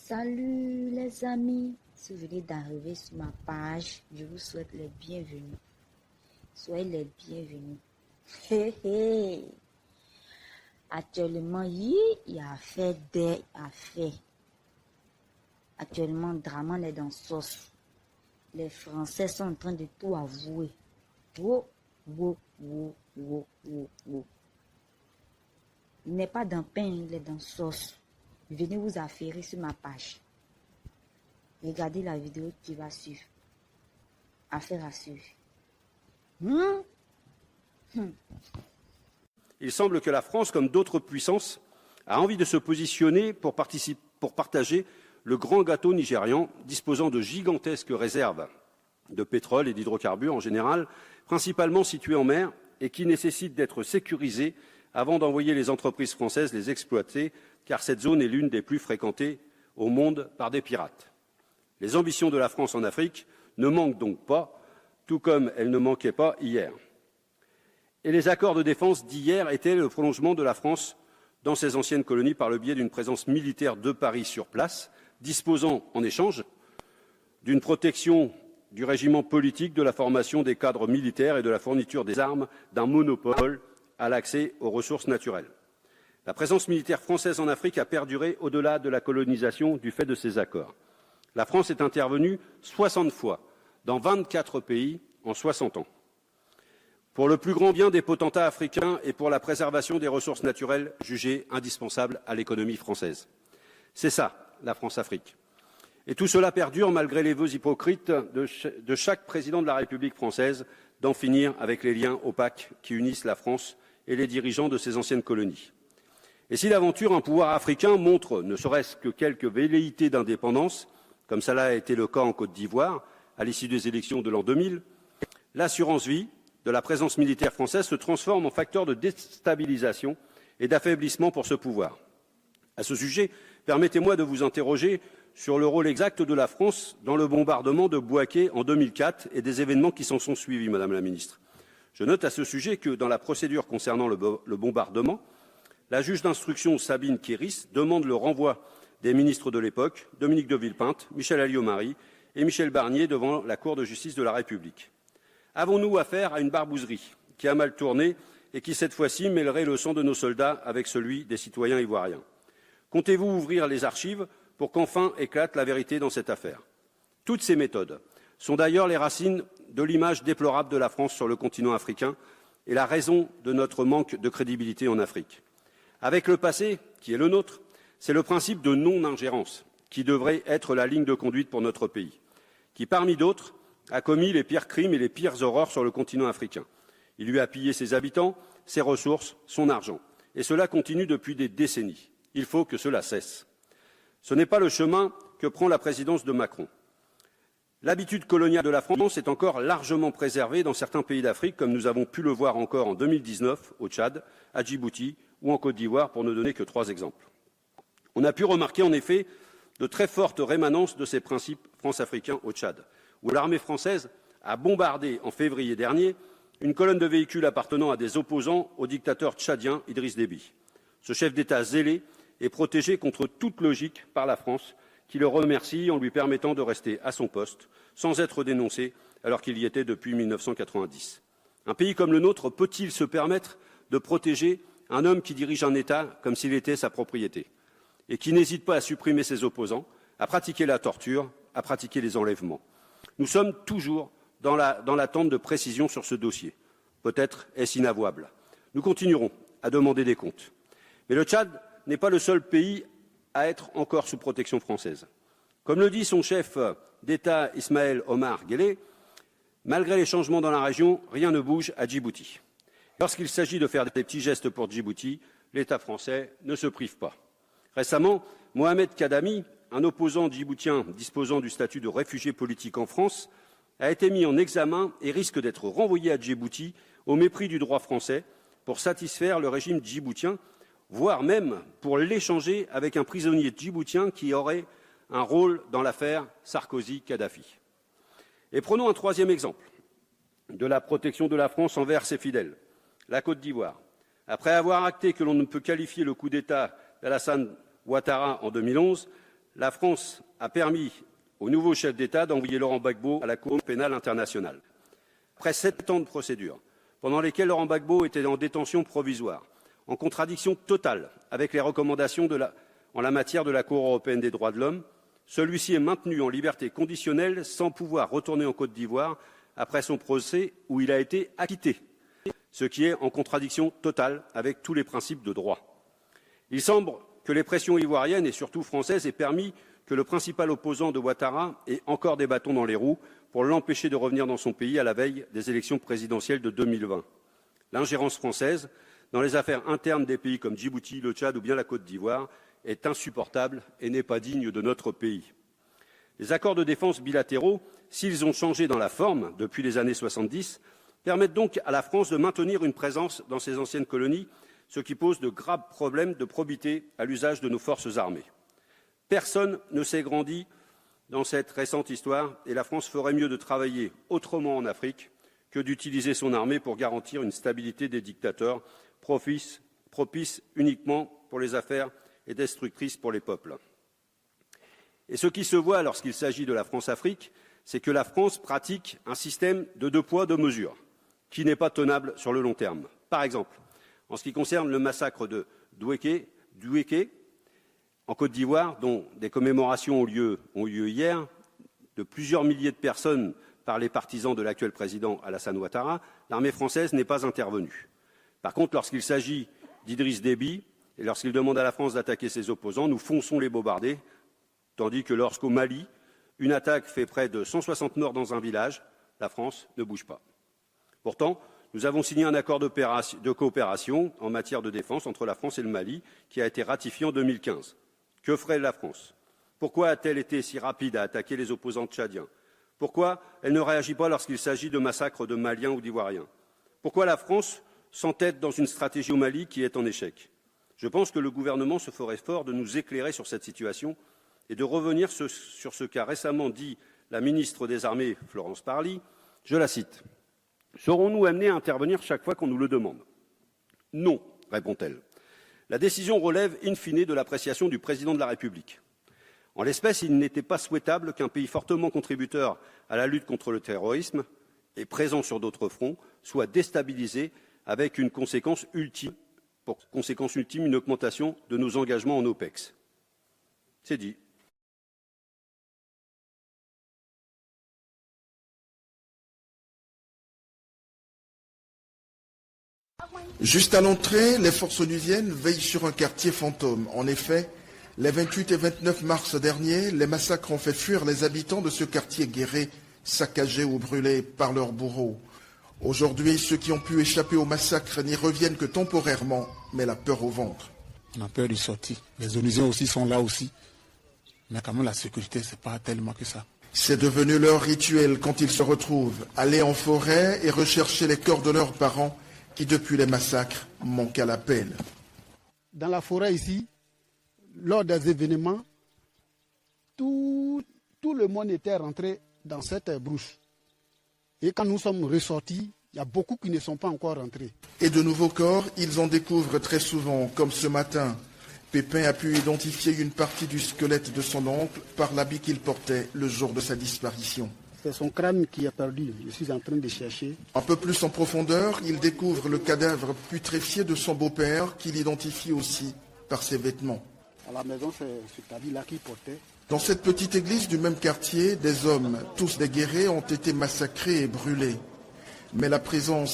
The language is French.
Salut les amis, si vous venez d'arriver sur ma page, je vous souhaite les bienvenus. Soyez les bienvenus. Actuellement, il y a affaire des affaires. Actuellement, Draman est dans sauce. Les Français sont en train de tout avouer. Wow. Il n'est pas dans pain, il est dans sauce. Venez vous affairer sur ma page. Regardez la vidéo qui va suivre. Affaire à suivre. Il semble que la France, comme d'autres puissances, a envie de se positionner pour partager le grand gâteau nigérian, disposant de gigantesques réserves de pétrole et d'hydrocarbures en général, principalement situées en mer et qui nécessitent d'être sécurisées avant d'envoyer les entreprises françaises les exploiter, car cette zone est l'une des plus fréquentées au monde par des pirates. Les ambitions de la France en Afrique ne manquent donc pas, tout comme elles ne manquaient pas hier. Et les accords de défense d'hier étaient le prolongement de la France dans ses anciennes colonies par le biais d'une présence militaire de Paris sur place, disposant en échange d'une protection du régiment politique, de la formation des cadres militaires et de la fourniture des armes, d'un monopole à l'accès aux ressources naturelles. La présence militaire française en Afrique a perduré au-delà de la colonisation du fait de ces accords. La France est intervenue 60 fois dans 24 pays en 60 ans. Pour le plus grand bien des potentats africains et pour la préservation des ressources naturelles jugées indispensables à l'économie française. C'est ça, la France-Afrique. Et tout cela perdure malgré les vœux hypocrites de chaque président de la République française d'en finir avec les liens opaques qui unissent la France et les dirigeants de ses anciennes colonies. Et si d'aventure un pouvoir africain montre ne serait-ce que quelques velléités d'indépendance, comme cela a été le cas en Côte d'Ivoire à l'issue des élections de l'an 2000, l'assurance vie de la présence militaire française se transforme en facteur de déstabilisation et d'affaiblissement pour ce pouvoir. À ce sujet, permettez-moi de vous interroger sur le rôle exact de la France dans le bombardement de Bouaké en 2004 et des événements qui s'en sont suivis, Madame la Ministre. Je note à ce sujet que, dans la procédure concernant le bombardement, la juge d'instruction Sabine Kéris demande le renvoi des ministres de l'époque, Dominique de Villepinte, Michel Alliot-Marie et Michel Barnier devant la Cour de justice de la République. Avons-nous affaire à une barbouzerie qui a mal tourné et qui, cette fois-ci, mêlerait le sang de nos soldats avec celui des citoyens ivoiriens? Comptez-vous ouvrir les archives pour qu'enfin éclate la vérité dans cette affaire? Toutes ces méthodes sont d'ailleurs les racines de l'image déplorable de la France sur le continent africain et la raison de notre manque de crédibilité en Afrique. Avec le passé, qui est le nôtre, c'est le principe de non-ingérence qui devrait être la ligne de conduite pour notre pays, qui, parmi d'autres, a commis les pires crimes et les pires horreurs sur le continent africain. Il lui a pillé ses habitants, ses ressources, son argent. Et cela continue depuis des décennies. Il faut que cela cesse. Ce n'est pas le chemin que prend la présidence de Macron. L'habitude coloniale de la France est encore largement préservée dans certains pays d'Afrique, comme nous avons pu le voir encore en 2019 au Tchad, à Djibouti ou en Côte d'Ivoire, pour ne donner que 3 exemples. On a pu remarquer en effet de très fortes rémanences de ces principes france-africains au Tchad, où l'armée française a bombardé en février dernier une colonne de véhicules appartenant à des opposants au dictateur tchadien Idriss Déby. Ce chef d'État zélé est protégé contre toute logique par la France, qui le remercie en lui permettant de rester à son poste sans être dénoncé alors qu'il y était depuis 1990. Un pays comme le nôtre peut-il se permettre de protéger un homme qui dirige un État comme s'il était sa propriété et qui n'hésite pas à supprimer ses opposants, à pratiquer la torture, à pratiquer les enlèvements? Nous sommes toujours dans l'attente de précisions sur ce dossier. Peut-être est-ce inavouable. Nous continuerons à demander des comptes. Mais le Tchad n'est pas le seul pays à être encore sous protection française. Comme le dit son chef d'État Ismaël Omar Guelleh, malgré les changements dans la région, rien ne bouge à Djibouti. Lorsqu'il s'agit de faire des petits gestes pour Djibouti, l'État français ne se prive pas. Récemment, Mohamed Kadami, un opposant djiboutien disposant du statut de réfugié politique en France, a été mis en examen et risque d'être renvoyé à Djibouti au mépris du droit français pour satisfaire le régime djiboutien, voire même pour l'échanger avec un prisonnier djiboutien qui aurait un rôle dans l'affaire Sarkozy-Kadhafi. Et prenons un 3e exemple de la protection de la France envers ses fidèles, la Côte d'Ivoire. Après avoir acté que l'on ne peut qualifier le coup d'État d'Alassane Ouattara en 2011, la France a permis au nouveau chef d'État d'envoyer Laurent Gbagbo à la Cour pénale internationale. Après 7 ans de procédure, pendant lesquels Laurent Gbagbo était en détention provisoire, en contradiction totale avec les recommandations en la matière de la Cour européenne des droits de l'homme, celui-ci est maintenu en liberté conditionnelle sans pouvoir retourner en Côte d'Ivoire après son procès où il a été acquitté, ce qui est en contradiction totale avec tous les principes de droit. Il semble que les pressions ivoiriennes et surtout françaises aient permis que le principal opposant de Ouattara ait encore des bâtons dans les roues pour l'empêcher de revenir dans son pays à la veille des élections présidentielles de 2020. L'ingérence française dans les affaires internes des pays comme Djibouti, le Tchad ou bien la Côte d'Ivoire est insupportable et n'est pas digne de notre pays. Les accords de défense bilatéraux, s'ils ont changé dans la forme depuis les années 70, permettent donc à la France de maintenir une présence dans ses anciennes colonies, ce qui pose de graves problèmes de probité à l'usage de nos forces armées. Personne ne s'est grandi dans cette récente histoire et la France ferait mieux de travailler autrement en Afrique que d'utiliser son armée pour garantir une stabilité des dictateurs propice uniquement pour les affaires et destructrice pour les peuples. Et ce qui se voit lorsqu'il s'agit de la France-Afrique, c'est que la France pratique un système de 2 poids, 2 mesures, qui n'est pas tenable sur le long terme. Par exemple, en ce qui concerne le massacre de Douéké, en Côte d'Ivoire, dont des commémorations ont eu hier, de plusieurs milliers de personnes par les partisans de l'actuel président Alassane Ouattara, l'armée française n'est pas intervenue. Par contre, lorsqu'il s'agit d'Idriss Déby, et lorsqu'il demande à la France d'attaquer ses opposants, nous fonçons les bombarder, tandis que lorsqu'au Mali, une attaque fait près de 160 morts dans un village, la France ne bouge pas. Pourtant, nous avons signé un accord de coopération en matière de défense entre la France et le Mali, qui a été ratifié en 2015. Que ferait la France? Pourquoi a-t-elle été si rapide à attaquer les opposants tchadiens? Pourquoi elle ne réagit pas lorsqu'il s'agit de massacres de Maliens ou d'Ivoiriens? Pourquoi la France s'entête dans une stratégie au Mali qui est en échec? Je pense que le gouvernement se ferait fort de nous éclairer sur cette situation et de revenir sur ce qu'a récemment dit la ministre des Armées, Florence Parly. Je la cite. « Serons-nous amenés à intervenir chaque fois qu'on nous le demande ?» Non, répond-elle. La décision relève in fine de l'appréciation du président de la République. En l'espèce, il n'était pas souhaitable qu'un pays fortement contributeur à la lutte contre le terrorisme et présent sur d'autres fronts soit déstabilisé avec une conséquence ultime, une augmentation de nos engagements en OPEX. C'est dit. Juste à l'entrée, les forces onusiennes veillent sur un quartier fantôme. En effet, les 28 et 29 mars dernier, les massacres ont fait fuir les habitants de ce quartier guéré, saccagé ou brûlé par leurs bourreaux. Aujourd'hui, ceux qui ont pu échapper au massacre n'y reviennent que temporairement, mais la peur au ventre. On a peur de sortir. Les onusiens aussi sont là aussi. Mais quand même, la sécurité, ce n'est pas tellement que ça. C'est devenu leur rituel quand ils se retrouvent, aller en forêt et rechercher les corps de leurs parents qui, depuis les massacres, manquent à l'appel. Dans la forêt ici, lors des événements, tout le monde était rentré dans cette brousse. Et quand nous sommes ressortis, il y a beaucoup qui ne sont pas encore rentrés. Et de nouveaux corps, ils en découvrent très souvent, comme ce matin. Pépin a pu identifier une partie du squelette de son oncle par l'habit qu'il portait le jour de sa disparition. C'est son crâne qui est perdu. Je suis en train de chercher. Un peu plus en profondeur, il découvre le cadavre putréfié de son beau-père, qu'il identifie aussi par ses vêtements. À la maison, c'est cet habit-là qu'il portait. Dans cette petite église du même quartier, des hommes, tous des guerriers, ont été massacrés et brûlés. Mais la présence